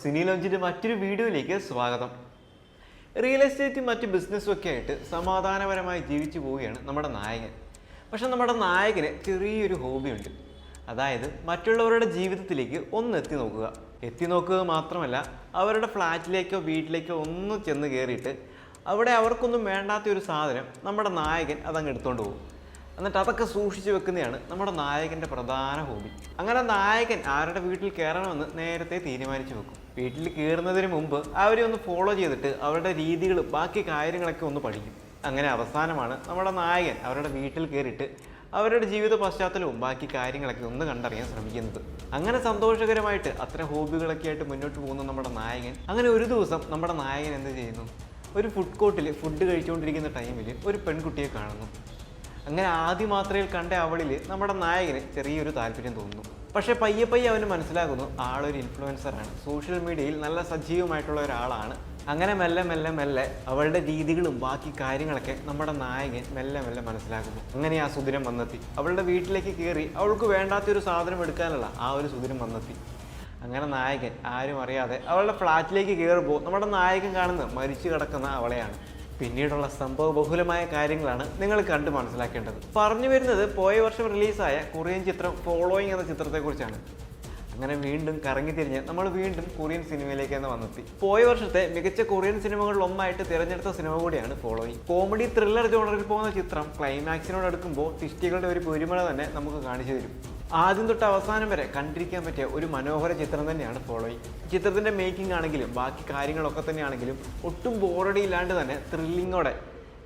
സിനി ലോഞ്ചിന്റെ മറ്റൊരു വീഡിയോയിലേക്ക് സ്വാഗതം. റിയൽ എസ്റ്റേറ്റും മറ്റ് ബിസിനസ്സും ഒക്കെ ആയിട്ട് സമാധാനപരമായി ജീവിച്ചു പോവുകയാണ് നമ്മുടെ നായകൻ. പക്ഷെ നമ്മുടെ നായകന് ചെറിയൊരു ഹോബിയുണ്ട്. അതായത് മറ്റുള്ളവരുടെ ജീവിതത്തിലേക്ക് ഒന്ന് എത്തി നോക്കുക മാത്രമല്ല, അവരുടെ ഫ്ലാറ്റിലേക്കോ വീട്ടിലേക്കോ ഒന്ന് ചെന്ന് കയറിയിട്ട് അവിടെ അവർക്കൊന്നും വേണ്ടാത്തൊരു സാധനം നമ്മുടെ നായകൻ അതങ്ങ് എടുത്തുകൊണ്ട് പോകും. എന്നിട്ട് അതൊക്കെ സൂക്ഷിച്ചു വെക്കുന്നതാണ് നമ്മുടെ നായകൻ്റെ പ്രധാന ഹോബി. അങ്ങനെ നായകൻ ആരുടെ വീട്ടിൽ കയറണമെന്ന് നേരത്തെ തീരുമാനിച്ചു വെക്കും. വീട്ടിൽ കയറുന്നതിന് മുമ്പ് അവരെ ഒന്ന് ഫോളോ ചെയ്തിട്ട് അവരുടെ രീതികളും ബാക്കി കാര്യങ്ങളൊക്കെ ഒന്ന് പഠിക്കും. അങ്ങനെ അവസാനമാണ് നമ്മുടെ നായകൻ അവരുടെ വീട്ടിൽ കയറിയിട്ട് അവരുടെ ജീവിത പശ്ചാത്തലവും ബാക്കി കാര്യങ്ങളൊക്കെ ഒന്ന് കണ്ടറിയാൻ ശ്രമിക്കുന്നത്. അങ്ങനെ സന്തോഷകരമായിട്ട് അത്തരം ഹോബികളൊക്കെ ആയിട്ട് മുന്നോട്ട് പോകുന്ന നമ്മുടെ നായകൻ, അങ്ങനെ ഒരു ദിവസം നമ്മുടെ നായകൻ എന്ത് ചെയ്യുന്നു, ഒരു ഫുഡ് കോർട്ടിൽ ഫുഡ് കഴിച്ചുകൊണ്ടിരിക്കുന്ന ടൈമിൽ ഒരു പെൺകുട്ടിയെ കാണുന്നു. അങ്ങനെ ആദ്യ മാത്രയിൽ കണ്ട അവളിൽ നമ്മുടെ നായകന് ചെറിയൊരു താല്പര്യം തോന്നുന്നു. പക്ഷേ പയ്യെ അവന് മനസ്സിലാകുന്നു ആളൊരു ഇൻഫ്ലുവൻസറാണ്, സോഷ്യൽ മീഡിയയിൽ നല്ല സജീവമായിട്ടുള്ള ഒരാളാണ്. അങ്ങനെ മെല്ലെ അവളുടെ രീതികളും ബാക്കി കാര്യങ്ങളൊക്കെ നമ്മുടെ നായകൻ മെല്ലെ മനസ്സിലാക്കുന്നു. അങ്ങനെ ആ സുദിനം വന്നെത്തി. അവളുടെ വീട്ടിലേക്ക് കയറി അവൾക്ക് വേണ്ടാത്തൊരു സാധനം എടുക്കാനുള്ള ആ ഒരു സുദിനം വന്നെത്തി. അങ്ങനെ നായകൻ ആരും അറിയാതെ അവളുടെ ഫ്ലാറ്റിലേക്ക് കയറുമ്പോൾ നമ്മുടെ നായകൻ കാണുന്നത് മരിച്ചു കിടക്കുന്ന അവളെയാണ്. പിന്നീടുള്ള സംഭവ ബഹുലമായ കാര്യങ്ങളാണ് നിങ്ങൾ കണ്ട് മനസ്സിലാക്കേണ്ടത്. പറഞ്ഞു വരുന്നത് പോയ വർഷം റിലീസായ കൊറിയൻ ചിത്രം ഫോളോയിങ് എന്ന ചിത്രത്തെക്കുറിച്ചാണ്. അങ്ങനെ വീണ്ടും കറങ്ങിത്തിരിഞ്ഞ് നമ്മൾ വീണ്ടും കൊറിയൻ സിനിമയിലേക്ക് തന്നെ വന്നെത്തി. പോയ വർഷത്തെ മികച്ച കൊറിയൻ സിനിമകളിൽ ഒന്നായിട്ട് തിരഞ്ഞെടുത്ത സിനിമ കൂടിയാണ് ഫോളോയിങ്. കോമഡി ത്രില്ലർ ജോണറിൽ പോകുന്ന ചിത്രം ക്ലൈമാക്സിനോട് അടുക്കുമ്പോൾ ട്വിസ്റ്റുകളുടെ ഒരു പൊരുമഴ തന്നെ നമുക്ക് കാണിച്ചു തരും. ആദ്യം തൊട്ട് അവസാനം വരെ കണ്ടിരിക്കാൻ പറ്റിയ ഒരു മനോഹര ചിത്രം തന്നെയാണ് ഫോളോയിങ്. ചിത്രത്തിൻ്റെ മേക്കിംഗ് ആണെങ്കിലും ബാക്കി കാര്യങ്ങളൊക്കെ തന്നെയാണെങ്കിലും ഒട്ടും ബോറടി ഇല്ലാണ്ട് തന്നെ ത്രില്ലിങ്ങോടെ,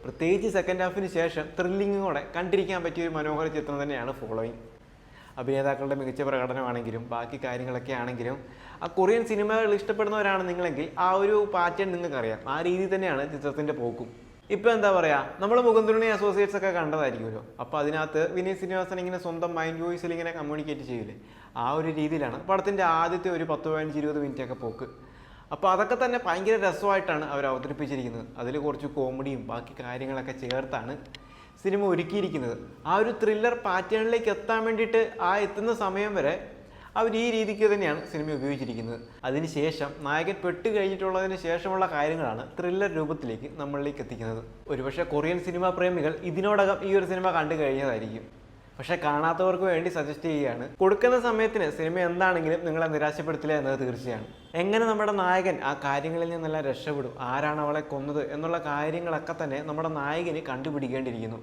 പ്രത്യേകിച്ച് സെക്കൻഡ് ഹാഫിന് ശേഷം ത്രില്ലിങ്ങോടെ കണ്ടിരിക്കാൻ പറ്റിയ ഒരു മനോഹര ചിത്രം തന്നെയാണ് ഫോളോയിങ്. അഭിനേതാക്കളുടെ മികച്ച പ്രകടനമാണെങ്കിലും ബാക്കി കാര്യങ്ങളൊക്കെ ആണെങ്കിലും ആ കൊറിയൻ സിനിമകൾ ഇഷ്ടപ്പെടുന്നവരാണ് നിങ്ങളെങ്കിൽ ആ ഒരു പാറ്റേൺ നിങ്ങൾക്കറിയാം. ആ രീതിയിൽ തന്നെയാണ് ചിത്രത്തിൻ്റെ പോക്കും. ഇപ്പോൾ എന്താ പറയുക, നമ്മൾ മുകുന്ദുണി അസോസിയേറ്റ്സ് ഒക്കെ കണ്ടതായിരിക്കുമല്ലോ. അപ്പോൾ അതിനകത്ത് വിനീത് ശ്രീനിവാസൻ ഇങ്ങനെ സ്വന്തം മൈൻഡ് വോയിസിൽ ഇങ്ങനെ കമ്മ്യൂണിക്കേറ്റ് ചെയ്യില്ലേ, ആ ഒരു രീതിയിലാണ് പടത്തിൻ്റെ ആദ്യത്തെ ഒരു 10-15-20 മിനിറ്റൊക്കെ പോക്ക്. അപ്പോൾ അതൊക്കെ തന്നെ ഭയങ്കര രസമായിട്ടാണ് അവർ അവതരിപ്പിച്ചിരിക്കുന്നത്. അതിൽ കുറച്ച് കോമഡിയും ബാക്കി കാര്യങ്ങളൊക്കെ ചേർത്താണ് സിനിമ ഒരുക്കിയിരിക്കുന്നത്. ആ ഒരു ത്രില്ലർ പാറ്റേണിലേക്ക് എത്താൻ വേണ്ടിയിട്ട് ആ എത്തുന്ന സമയം വരെ അവർ ഈ രീതിക്ക് തന്നെയാണ് സിനിമ ഉപയോഗിച്ചിരിക്കുന്നത്. അതിനുശേഷം നായകൻ പെട്ട് കഴിഞ്ഞിട്ടുള്ളതിന് ശേഷമുള്ള കാര്യങ്ങളാണ് ത്രില്ലർ രൂപത്തിലേക്ക് നമ്മളിലേക്ക് എത്തിക്കുന്നത്. ഒരുപക്ഷെ കൊറിയൻ സിനിമാ പ്രേമികൾ ഇതിനോടകം ഈ ഒരു സിനിമ കണ്ടു കഴിഞ്ഞതായിരിക്കും. പക്ഷേ കാണാത്തവർക്ക് വേണ്ടി സജസ്റ്റ് ചെയ്യുകയാണ്, കൊടുക്കുന്ന സമയത്തിന് സിനിമ എന്താണെങ്കിലും നിങ്ങളെ നിരാശപ്പെടുത്തില്ല എന്നത് തീർച്ചയാണ്. എങ്ങനെ നമ്മുടെ നായകൻ ആ കാര്യങ്ങളിൽ നിന്നെല്ലാം രക്ഷപ്പെടും, ആരാണ് അവളെ കൊന്നത് എന്നുള്ള കാര്യങ്ങളൊക്കെ തന്നെ നമ്മുടെ നായകന് കണ്ടുപിടിക്കേണ്ടിയിരിക്കുന്നു.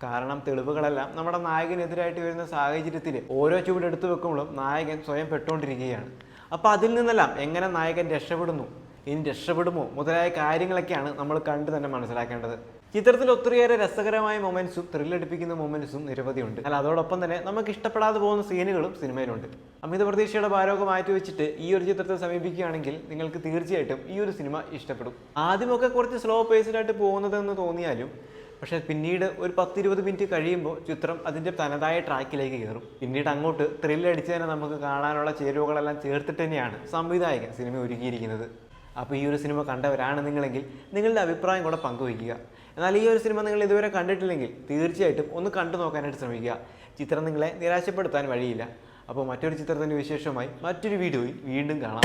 കാരണം തെളിവുകളെല്ലാം നമ്മുടെ നായകനെതിരായിട്ട് വരുന്ന സാഹചര്യത്തിൽ ഓരോ ചുവടെടുത്ത് വെക്കുമ്പോഴും നായകൻ സ്വയം പെട്ടുകൊണ്ടിരിക്കുകയാണ്. അപ്പോൾ അതിൽ നിന്നെല്ലാം എങ്ങനെ നായകൻ രക്ഷപ്പെടുന്നു, ഇനി രക്ഷപ്പെടുമോ മുതലായ കാര്യങ്ങളൊക്കെയാണ് നമ്മൾ കണ്ടു തന്നെ മനസ്സിലാക്കേണ്ടത്. ചിത്രത്തിൽ ഒത്തിരിയേറെ രസകരമായ മൊമെന്റ്സും ത്രില്ലടിപ്പിക്കുന്ന മൊമെന്റ്സും നിരവധിയുണ്ട്. എന്നാൽ അതോടൊപ്പം തന്നെ നമുക്ക് ഇഷ്ടപ്പെടാതെ പോകുന്ന സീനുകളും സിനിമയിലുണ്ട്. അമിത പ്രതീക്ഷയുടെ ഭാരമൊക്കെ മാറ്റി വെച്ചിട്ട് ഈ ഒരു ചിത്രത്തെ സമീപിക്കുകയാണെങ്കിൽ നിങ്ങൾക്ക് തീർച്ചയായിട്ടും ഈ ഒരു സിനിമ ഇഷ്ടപ്പെടും. ആദ്യമൊക്കെ കുറച്ച് സ്ലോ പേസിലായിട്ട് പോകുന്നതെന്ന് തോന്നിയാലും പക്ഷേ പിന്നീട് ഒരു 10-20 മിനിറ്റ് കഴിയുമ്പോൾ ചിത്രം അതിൻ്റെ തനതായ ട്രാക്കിലേക്ക് കയറും. പിന്നീട് അങ്ങോട്ട് ത്രില്ലടിച്ചതിനെ നമുക്ക് കാണാനുള്ള ചേരുവകളെല്ലാം ചേർത്തിട്ട് തന്നെയാണ് സംവിധായകൻ സിനിമ ഒരുക്കിയിരിക്കുന്നത്. അപ്പോൾ ഈ ഒരു സിനിമ കണ്ടവരാണ് നിങ്ങളെങ്കിൽ നിങ്ങളുടെ അഭിപ്രായം കൂടെ പങ്കുവയ്ക്കുക. എന്നാൽ ഈ ഒരു സിനിമ നിങ്ങൾ ഇതുവരെ കണ്ടിട്ടില്ലെങ്കിൽ തീർച്ചയായിട്ടും ഒന്ന് കണ്ടു നോക്കാനായിട്ട് ശ്രമിക്കുക. ചിത്രം നിങ്ങളെ നിരാശപ്പെടുത്താൻ വഴിയില്ല. അപ്പോൾ മറ്റൊരു ചിത്രത്തിൻ്റെ വിശേഷമായി മറ്റൊരു വീഡിയോയിൽ വീണ്ടും കാണാം.